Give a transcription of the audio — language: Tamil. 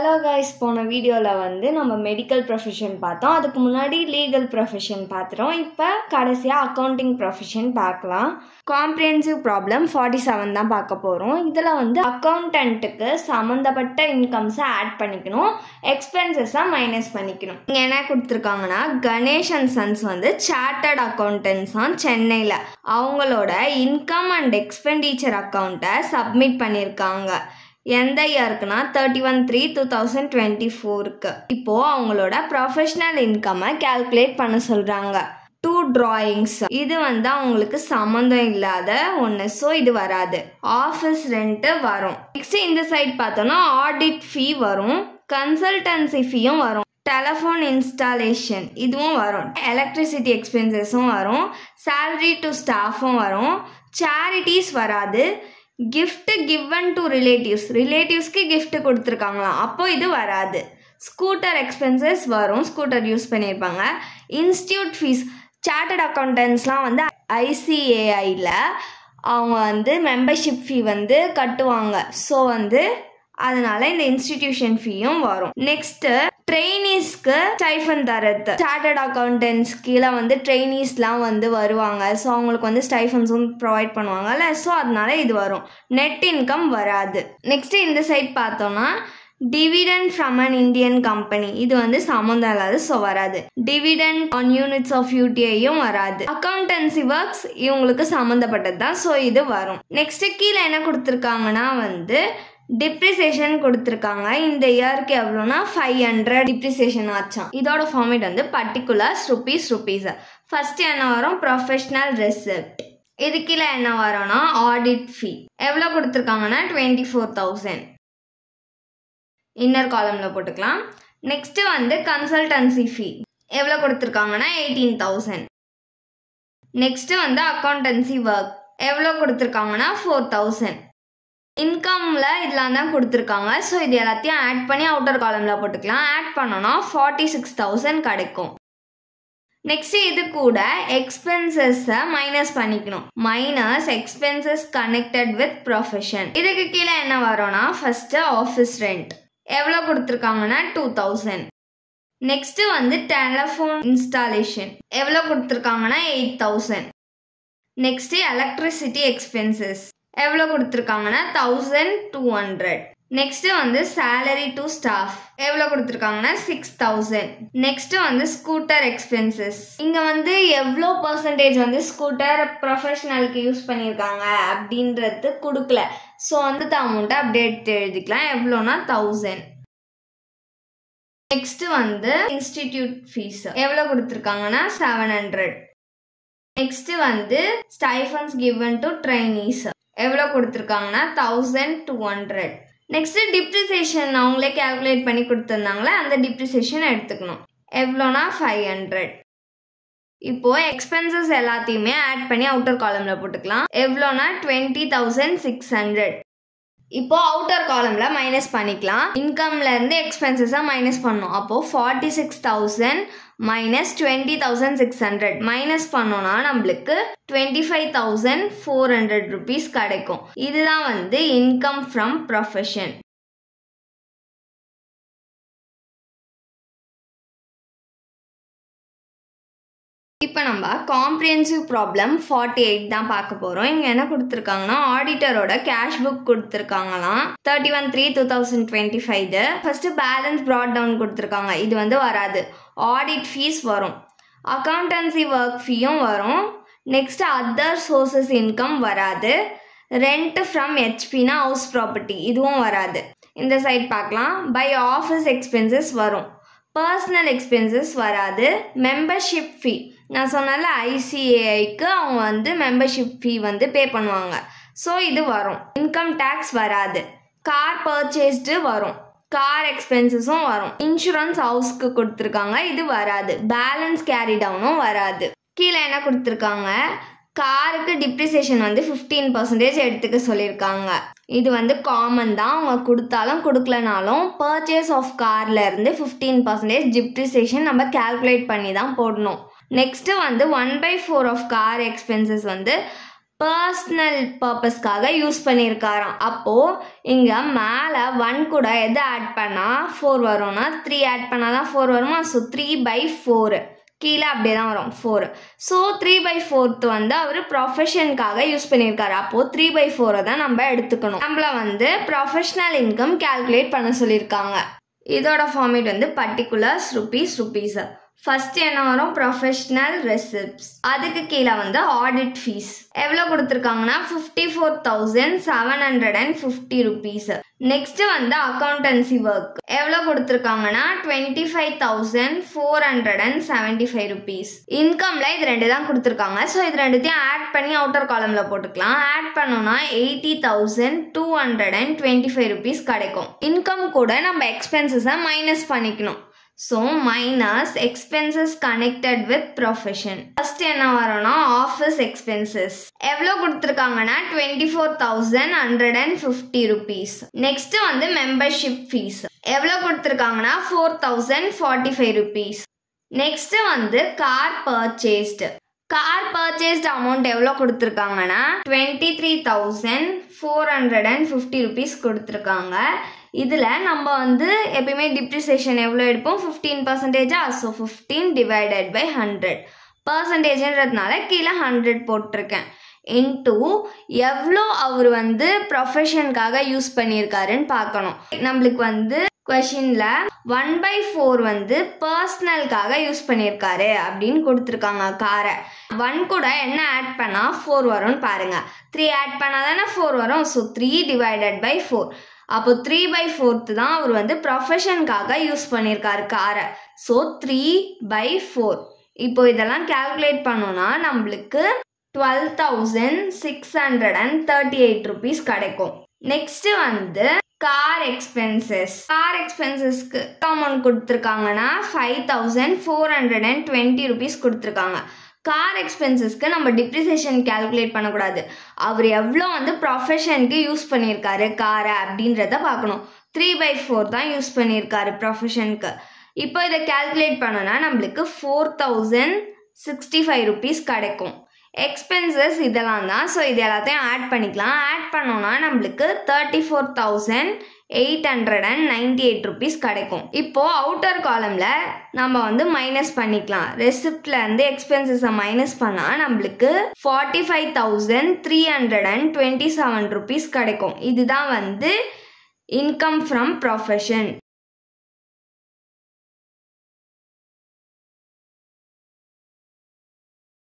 ஹலோ கைஸ், போன வீடியோவில் வந்து நம்ம மெடிக்கல் ப்ரொஃபஷன் பார்த்தோம். அதுக்கு முன்னாடி லீகல் ப்ரொஃபஷன் பார்த்துட்டோம். இப்போ கடைசியாக அக்கௌண்டிங் ப்ரொஃபஷன் பார்க்கலாம். காம்ப்ரிஹென்சிவ் ப்ராப்ளம் 47 தான் பார்க்க போகிறோம். இதில் வந்து அக்கௌண்டன்ட்டுக்கு சம்மந்தப்பட்ட இன்கம்ஸை ஆட் பண்ணிக்கணும், எக்ஸ்பென்சஸை மைனஸ் பண்ணிக்கணும். இங்கே என்ன கொடுத்துருக்காங்கன்னா, கணேஷ் அண்ட் சன்ஸ் வந்து சார்ட்டர்ட் அக்கௌண்டன்ட்ஸாக சென்னையில் அவங்களோட இன்கம் அண்ட் எக்ஸ்பெண்டிச்சர் அக்கௌண்ட்டை சப்மிட் பண்ணியிருக்காங்க. எந்த இயருக்குன்னா 31/3/2024க்கு. இப்போது அவங்களோட ப்ரொஃபஷ்னல் இன்கம்மை கேல்குலேட் பண்ண சொல்கிறாங்க. 2 drawings. இது வந்து அவங்களுக்கு சம்மந்தம் இல்லாத ஒன்று, ஸோ இது வராது. ஆஃபீஸ் ரெண்ட்டு வரும். நெக்ஸ்ட் இந்த சைட் பார்த்தோன்னா ஆடிட் ஃபீ வரும், கன்சல்டன்சி ஃபீயும் வரும், டெலஃபோன் இன்ஸ்டாலேஷன் இதுவும் வரும், எலக்ட்ரிசிட்டி எக்ஸ்பென்சஸும் வரும், சேலரி டு ஸ்டாஃபும் வரும், சேரிட்டிஸ் வராது, கிஃப்ட் கிவன் டு ரிலேட்டிவ்ஸ்க்கு கிஃப்ட் கொடுத்துருக்காங்களாம், அப்போ இது வராது. ஸ்கூட்டர் எக்ஸ்பென்சஸ் வரும், ஸ்கூட்டர் யூஸ் பண்ணியிருப்பாங்க. இன்ஸ்டியூட் ஃபீஸ், சார்ட்டர்ட் அக்கௌண்டன்ட்ஸ்லாம் வந்து ICAIயில் அவங்க வந்து மெம்பர்ஷிப் ஃபீ வந்து கட்டுவாங்க, ஸோ வந்து அதனால இந்த இன்ஸ்டிடியூஷன் ஃபீயும் வரும். நெக்ஸ்ட்டு ட்ரெயினிஸ்க்கு ஸ்டைஃபன் தரது. சார்ட்டர்ட் அக்கௌண்டன்ட்ஸ் கீழே வந்து ட்ரெயினிஸ்லாம் வந்து வருவாங்க, ஸோ அவங்களுக்கு வந்து ஸ்டைஃபன்ஸும் ப்ரொவைட் பண்ணுவாங்கல்ல, ஸோ அதனால இது வரும். நெட் இன்கம் வராது. நெக்ஸ்ட்டு இந்த சைட் பார்த்தோன்னா dividend from an Indian company, இது வந்து சம்மந்தம் இல்லாது, ஸோ வராது. டிவிடெண்ட் ஆன் யூனிட்ஸ் ஆஃப் UTIயும் வராது. அக்கௌண்டன்சி ஒர்க்ஸ் இவங்களுக்கு சம்மந்தப்பட்டது தான், ஸோ இது வரும். நெக்ஸ்ட்டு கீழே என்ன கொடுத்துருக்காங்கன்னா வந்து டிப்ரிசியேஷன் கொடுத்துருக்காங்க. இந்த இயருக்கு எவ்வளோனா 500 டிப்ரிசியேஷன் ஆச்சான். இதோட ஃபார்மேட் வந்து பர்டிகுலர்ஸ் ருபீஸ். ஃபர்ஸ்ட் என்ன வரும், ப்ரொஃபஷ்னல் ரெசிப்ட். இது கீழே என்ன வரும்னா ஆடிட் ஃபீ. எவ்வளோ கொடுத்துருக்காங்கன்னா 24,000 இன்னர் காலமில் போட்டுக்கலாம். நெக்ஸ்ட் வந்து கன்சல்டன்சி ஃபீ எவ்வளோ கொடுத்துருக்காங்கன்னா 18,000. நெக்ஸ்ட் வந்து அக்கௌண்டன்சி ஒர்க் எவ்வளோ கொடுத்துருக்காங்கன்னா 4,000. இன்கம்ல இதெல்லாம் தான் கொடுத்துருக்காங்க, ஸோ இது எல்லாத்தையும் ஆட் பண்ணி அவுட்டர் காலமில் போட்டுக்கலாம். ஆட் பண்ணோன்னா 46,000 கிடைக்கும். நெக்ஸ்ட் இது கூட எக்ஸ்பென்சஸை மைனஸ் பண்ணிக்கணும். Minus expenses connected with profession. இதுக்கு கீழே என்ன வரும்னா ஃபர்ஸ்ட் ஆஃபீஸ் ரெண்ட் எவ்வளோ கொடுத்துருக்காங்கன்னா 2,000. நெக்ஸ்ட் வந்து டெலஃபோன் இன்ஸ்டாலேஷன் எவ்வளோ கொடுத்துருக்காங்கன்னா 8,000. நெக்ஸ்ட் எலக்ட்ரிசிட்டி எக்ஸ்பென்சஸ் எவ்வளோ கொடுத்துருக்காங்கன்னா 1,200. நெக்ஸ்ட் வந்து சேலரி டு ஸ்டாஃப் எவ்வளோ கொடுத்துருக்காங்கன்னா 6,000. நெக்ஸ்ட் வந்து ஸ்கூட்டர் எக்ஸ்பென்சஸ். இங்கே வந்து எவ்வளோ பர்சன்டேஜ் வந்து ஸ்கூட்டர் ப்ரொஃபஷனலுக்கு யூஸ் பண்ணியிருக்காங்க அப்படின்றது கொடுக்கல, ஸோ வந்து அமௌண்ட்டை அப்படியே எடுத்து எழுதிக்கலாம். எவ்வளோனா 1,000. நெக்ஸ்ட் வந்து இன்ஸ்டிடியூட் ஃபீஸ் எவ்வளோ கொடுத்துருக்காங்கன்னா 700. நெக்ஸ்ட் வந்து ஸ்டைஃபன்ஸ் கிவன் டு ட்ரைனீஸ் எவ்வளோ கொடுத்துருக்காங்கன்னா 1,200. நெக்ஸ்ட் டிப்ரிசியேஷன் அவங்களே கேல்குலேட் பண்ணி கொடுத்துருந்தாங்களே, அந்த டிப்ரிசியேஷன் எடுத்துக்கணும். எவ்வளோனா 500. இப்போ எக்ஸ்பென்சஸ் எல்லாத்தையுமே ஆட் பண்ணி அவுட்டர் காலமில் போட்டுக்கலாம். எவ்வளோனா 20,600. இப்போ அவுட்டர் காலமில் மைனஸ் பண்ணிக்கலாம். இன்கம்ல இருந்து எக்ஸ்பென்சஸை மைனஸ் பண்ணணும். அப்போது 46,000 மைனஸ் 20,600 மைனஸ் பண்ணோன்னா நம்மளுக்கு 25,400 ருபீஸ் கிடைக்கும். இதுதான் வந்து இன்கம் ஃப்ரம் ப்ரொஃபஷன். இப்போ நம்ம காம்ப்ரிஹென்சிவ் ப்ராப்ளம் 48 தான் பார்க்க போகிறோம். இங்கே என்ன கொடுத்துருக்காங்கன்னா ஆடிட்டரோட கேஷ் புக் கொடுத்துருக்காங்களாம் 31/3/2025. ஃபர்ஸ்ட் பேலன்ஸ் ப்ராட் டவுன் கொடுத்துருக்காங்க, இது வந்து வராது. ஆடிட் ஃபீஸ் வரும், அக்கௌண்டன்சி ஒர்க் ஃபீயும் வரும். நெக்ஸ்ட் அதர் சோர்சஸ் இன்கம் வராது. ரெண்ட் ஃப்ரம் HPனா ஹவுஸ் ப்ராப்பர்ட்டி இதுவும் வராது. இந்த சைட் பார்க்கலாம். பை ஆஃபீஸ் எக்ஸ்பென்சஸ் வரும், பர்சனல் எக்ஸ்பென்சஸ் வராது. மெம்பர்ஷிப் ஃபீ நான் சொன்னால ICAIக்கு அவங்க வந்து மெம்பர்ஷிப் ஃபீ வந்து பே பண்ணுவாங்க, ஸோ இது வரும். இன்கம் டேக்ஸ் வராது. கார் பர்ச்சேஸ்டு வரும், கார் எக்ஸ்பென்சஸும் வரும். இன்சூரன்ஸ் ஹவுஸ்க்கு கொடுத்துருக்காங்க, இது வராது. பேலன்ஸ் கேரி டவுனும் வராது. கீழே என்ன கொடுத்துருக்காங்க, காருக்கு டிப்ரிசியேஷன் வந்து 15% எடுத்துக்க சொல்லியிருக்காங்க. இது வந்து காமன் தான், அவங்க கொடுத்தாலும் கொடுக்கலனாலும் பர்ச்சேஸ் ஆஃப் கார்ல இருந்து 15% டிப்ரிசியேஷன் நம்ம கேல்குலேட் பண்ணி தான் போடணும். நெக்ஸ்ட் வந்து 1/4 ஆஃப் கார் எக்ஸ்பென்சஸ் வந்து பர்சனல் பர்பஸ்க்காக யூஸ் பண்ணியிருக்காராம். அப்போது இங்கே மேலே 1 கூட எது ஆட் பண்ணால் 4 வரும்னா 3 ஆட் பண்ணால் தான் 4 வருமா. ஸோ 3/4 கீழே அப்படியே தான் வரும் 4. ஸோ 3/4 வந்து அவர் ப்ரொஃபஷனுக்காக யூஸ் பண்ணியிருக்காரு. அப்போது 3/4 தான் நம்ம எடுத்துக்கணும். நம்மள வந்து ப்ரொஃபஷனல் இன்கம் கால்குலேட் பண்ண சொல்லியிருக்காங்க. இதோட ஃபார்மேட் வந்து பர்டிகுலர்ஸ் ருபீஸ். ஃபர்ஸ்ட் என்ன வரும், ப்ரொஃபஷனல் ரெசிப்ட்ஸ். அதுக்கு கீழே வந்து ஆடிட் ஃபீஸ் எவ்வளோ கொடுத்துருக்காங்கன்னா 54,750 rupees. நெக்ஸ்ட் வந்து அக்கௌண்டன்சி ஒர்க் எவ்வளோ கொடுத்துருக்காங்கன்னா 25,475 rupees. இன்கம்ல இது 2 தான் கொடுத்துருக்காங்க. ஸோ இது 2த்தையும் ஆட் பண்ணி அவுட்டர் காலம்ல போட்டுக்கலாம். ஆட் பண்ணோம்னா 80,225 rupees கிடைக்கும். இன்கம் கூட நம்ம எக்ஸ்பென்சஸை மைனஸ் பண்ணிக்கணும். So minus expenses connected with profession. First என்ன வரும்னா ஆஃபீஸ் எக்ஸ்பென்சஸ் எவ்வளோ கொடுத்துருக்காங்கன்னா 24,150 rupees. நெக்ஸ்ட் வந்து மெம்பர்ஷிப் ஃபீஸ் எவ்வளோ கொடுத்துருக்காங்கன்னா 4,045 rupees. நெக்ஸ்ட் வந்து கார் பர்ச்சேஸ்டு அமௌண்ட் எவ்வளோ கொடுத்துருக்காங்கன்னா 23,450 rupees கொடுத்துருக்காங்க. இதில் நம்ம வந்து எப்பயுமே டிப்ரிசியேஷன் எவ்வளோ எடுப்போம் 15%. ஸோ 15 divided by 100 பர்சன்டேஜ்ன்றதுனால கீழே 100 போட்டிருக்கேன். இன்டூ எவ்வளோ அவர் வந்து ப்ரொஃபஷனுக்காக யூஸ் பண்ணியிருக்காருன்னு பார்க்கணும். நம்மளுக்கு வந்து கொஷினில் 1/4 வந்து பர்சனலுக்காக யூஸ் பண்ணியிருக்காரு அப்படின்னு கொடுத்துருக்காங்க காரை. 1 கூட என்ன ஆட் பண்ணால் 4 வரும்னு பாருங்கள். 3 ஆட் பண்ணால் தானே 4 வரும். So 3 divided by 4. அப்போ 3/4 தான் அவர் வந்து ப்ரொஃபஷனுக்காக யூஸ் பண்ணியிருக்காரு காரை. ஸோ 3/4. இப்போ இதெல்லாம் கால்குலேட் பண்ணோன்னா நம்மளுக்கு 12,638 rupees கிடைக்கும். நெக்ஸ்ட் வந்து கார் எக்ஸ்பென்சஸ்க்கு அமௌண்ட் கொடுத்துருக்காங்கன்னா 5,420 rupees கொடுத்துருக்காங்க. கார் எக்ஸ்பென்சஸ்க்கு நம்ம டிப்ரிசியேஷன் கால்குலேட் பண்ணக்கூடாது. அவர் எவ்வளோ வந்து ப்ரொஃபஷனுக்கு யூஸ் பண்ணியிருக்காரு காரை அப்படின்றத பார்க்கணும். 3/4 தான் யூஸ் பண்ணியிருக்காரு ப்ரொஃபஷனுக்கு. இப்போ இதை கால்குலேட் பண்ணோன்னா நம்மளுக்கு 4,065 rupees கிடைக்கும். எக்ஸ்பென்சஸ் இதெல்லாம் தான். ஸோ இது எல்லாத்தையும் ஆட் பண்ணிக்கலாம். ஆட் பண்ணோன்னா நம்மளுக்கு 34,898 rupees கிடைக்கும். இப்போது அவுட்டர் காலமில் நம்ம வந்து மைனஸ் பண்ணிக்கலாம். ரெசிப்ட்லேருந்து எக்ஸ்பென்சஸை மைனஸ் பண்ணால் நம்மளுக்கு 45,327 rupees கிடைக்கும். இதுதான் வந்து இன்கம் ஃப்ரம் ப்ரொஃபஷன்.